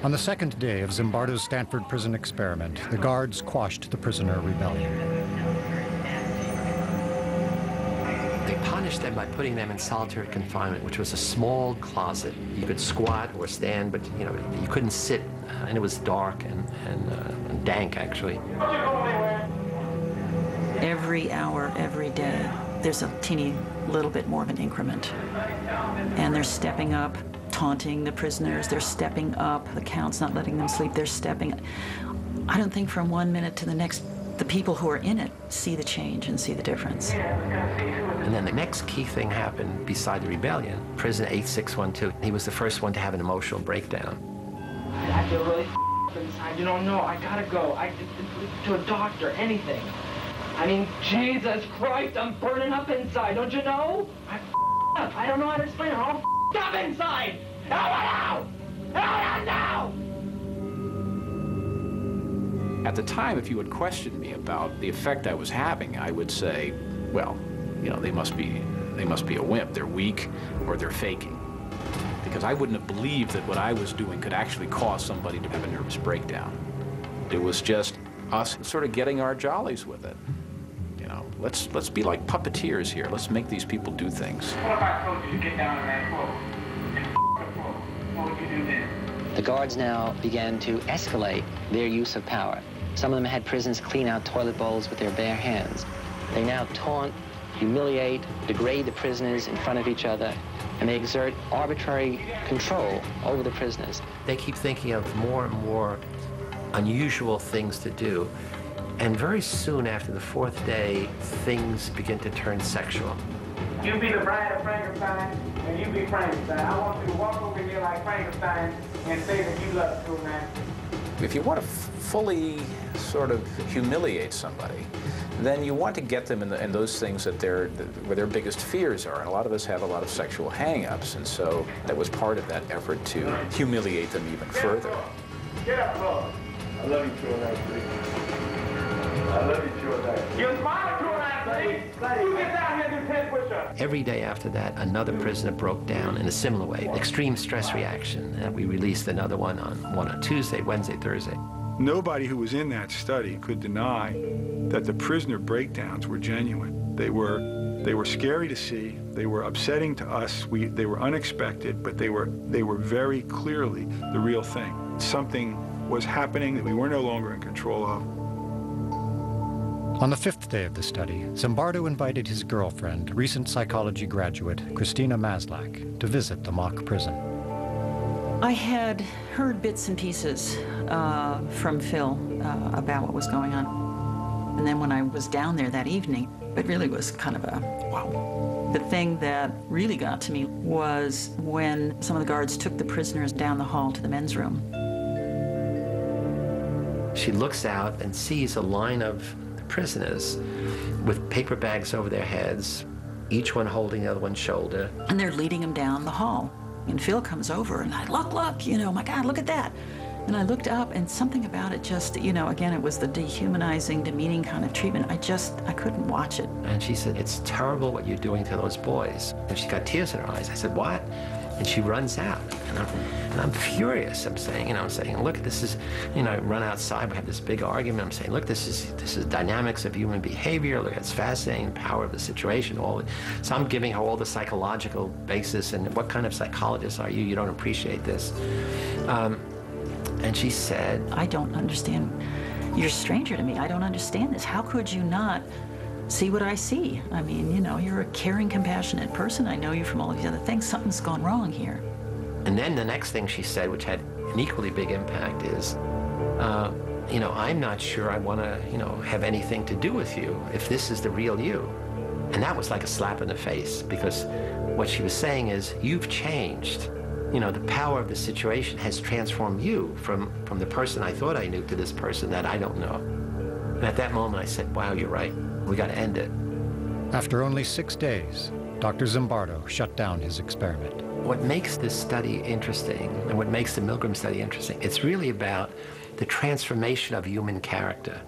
On the second day of Zimbardo's Stanford prison experiment, the guards quashed the prisoner rebellion. They punished them by putting them in solitary confinement, which was a small closet. You could squat or stand, but you couldn't sit, and it was dark and dank, actually. Every hour, every day, there's a teeny little bit more of an increment. And they're stepping up, taunting the prisoners. They're stepping up. The count's not letting them sleep. They're stepping. I don't think from 1 minute to the next, the people who are in it see the change and see the difference. And then the next key thing happened beside the rebellion. Prisoner 8612, he was the first one to have an emotional breakdown. I feel really inside. You don't know. I gotta go. To a doctor, anything. I mean, Jesus Christ, I'm burning up inside. Don't you know? I don't know how to explain it. I'm all up inside. Now! At the time, if you had questioned me about the effect I was having, I would say, well, they must be a wimp. They're weak, or they're faking. Because I wouldn't have believed that what I was doing could actually cause somebody to have a nervous breakdown. It was just us sort of getting our jollies with it. Let's be like puppeteers here. Let's make these people do things. What if I told you to get down on that floor and the floor? What would you do then? The guards now began to escalate their use of power. Some of them had prisoners clean out toilet bowls with their bare hands. They now taunt, humiliate, degrade the prisoners in front of each other, and they exert arbitrary control over the prisoners. They keep thinking of more and more unusual things to do. And very soon after the fourth day, things begin to turn sexual. You be the bride of Frankenstein, and you be Frankenstein. I want you to walk over here like Frankenstein and say that you love the true man. If you want to fully sort of humiliate somebody, then you want to get them in those things that where their biggest fears are. And a lot of us have a lot of sexual hang-ups, and so that was part of that effort to humiliate them even further. Get up, Lord. I love you, true man, please. I love you, true man. You're smiling, true man, please. You get down here and do 10 push-ups. Every day after that, another prisoner broke down in a similar way, extreme stress reaction. And we released another one on Tuesday, Wednesday, Thursday. Nobody who was in that study could deny that the prisoner breakdowns were genuine. They were scary to see. They were upsetting to us. They were unexpected, but they were very clearly the real thing. Something was happening that we were no longer in control of. On the fifth day of the study, Zimbardo invited his girlfriend, recent psychology graduate Christina Maslach, to visit the mock prison. I had heard bits and pieces from Phil about what was going on. And then when I was down there that evening, it really was kind of a wow. The thing that really got to me was when some of the guards took the prisoners down the hall to the men's room. She looks out and sees a line of prisoners with paper bags over their heads, each one holding the other one's shoulder. And they're leading them down the hall. And Phil comes over and I look, my God, look at that. And I looked up and something about it just, again, it was the dehumanizing, demeaning kind of treatment. I couldn't watch it. And she said, it's terrible what you're doing to those boys. And she got tears in her eyes. I said, what? And she runs out. And I'm furious. I'm saying, look, this is, I run outside, we have this big argument. I'm saying, look, this is dynamics of human behavior. Look, it's fascinating, power of the situation. So I'm giving her all the psychological basis. And what kind of psychologist are you? You don't appreciate this. And she said, I don't understand. You're a stranger to me. I don't understand this. How could you not see what I see? I mean, you're a caring, compassionate person. I know you from all of these other things. Something's gone wrong here. And then the next thing she said, which had an equally big impact, is, I'm not sure I want to, have anything to do with you if this is the real you. And that was like a slap in the face, because what she was saying is, you've changed. The power of the situation has transformed you from the person I thought I knew to this person that I don't know. And at that moment I said, wow, you're right. We got to end it. After only 6 days, Dr. Zimbardo shut down his experiment. What makes this study interesting, and what makes the Milgram study interesting, it's really about the transformation of human character.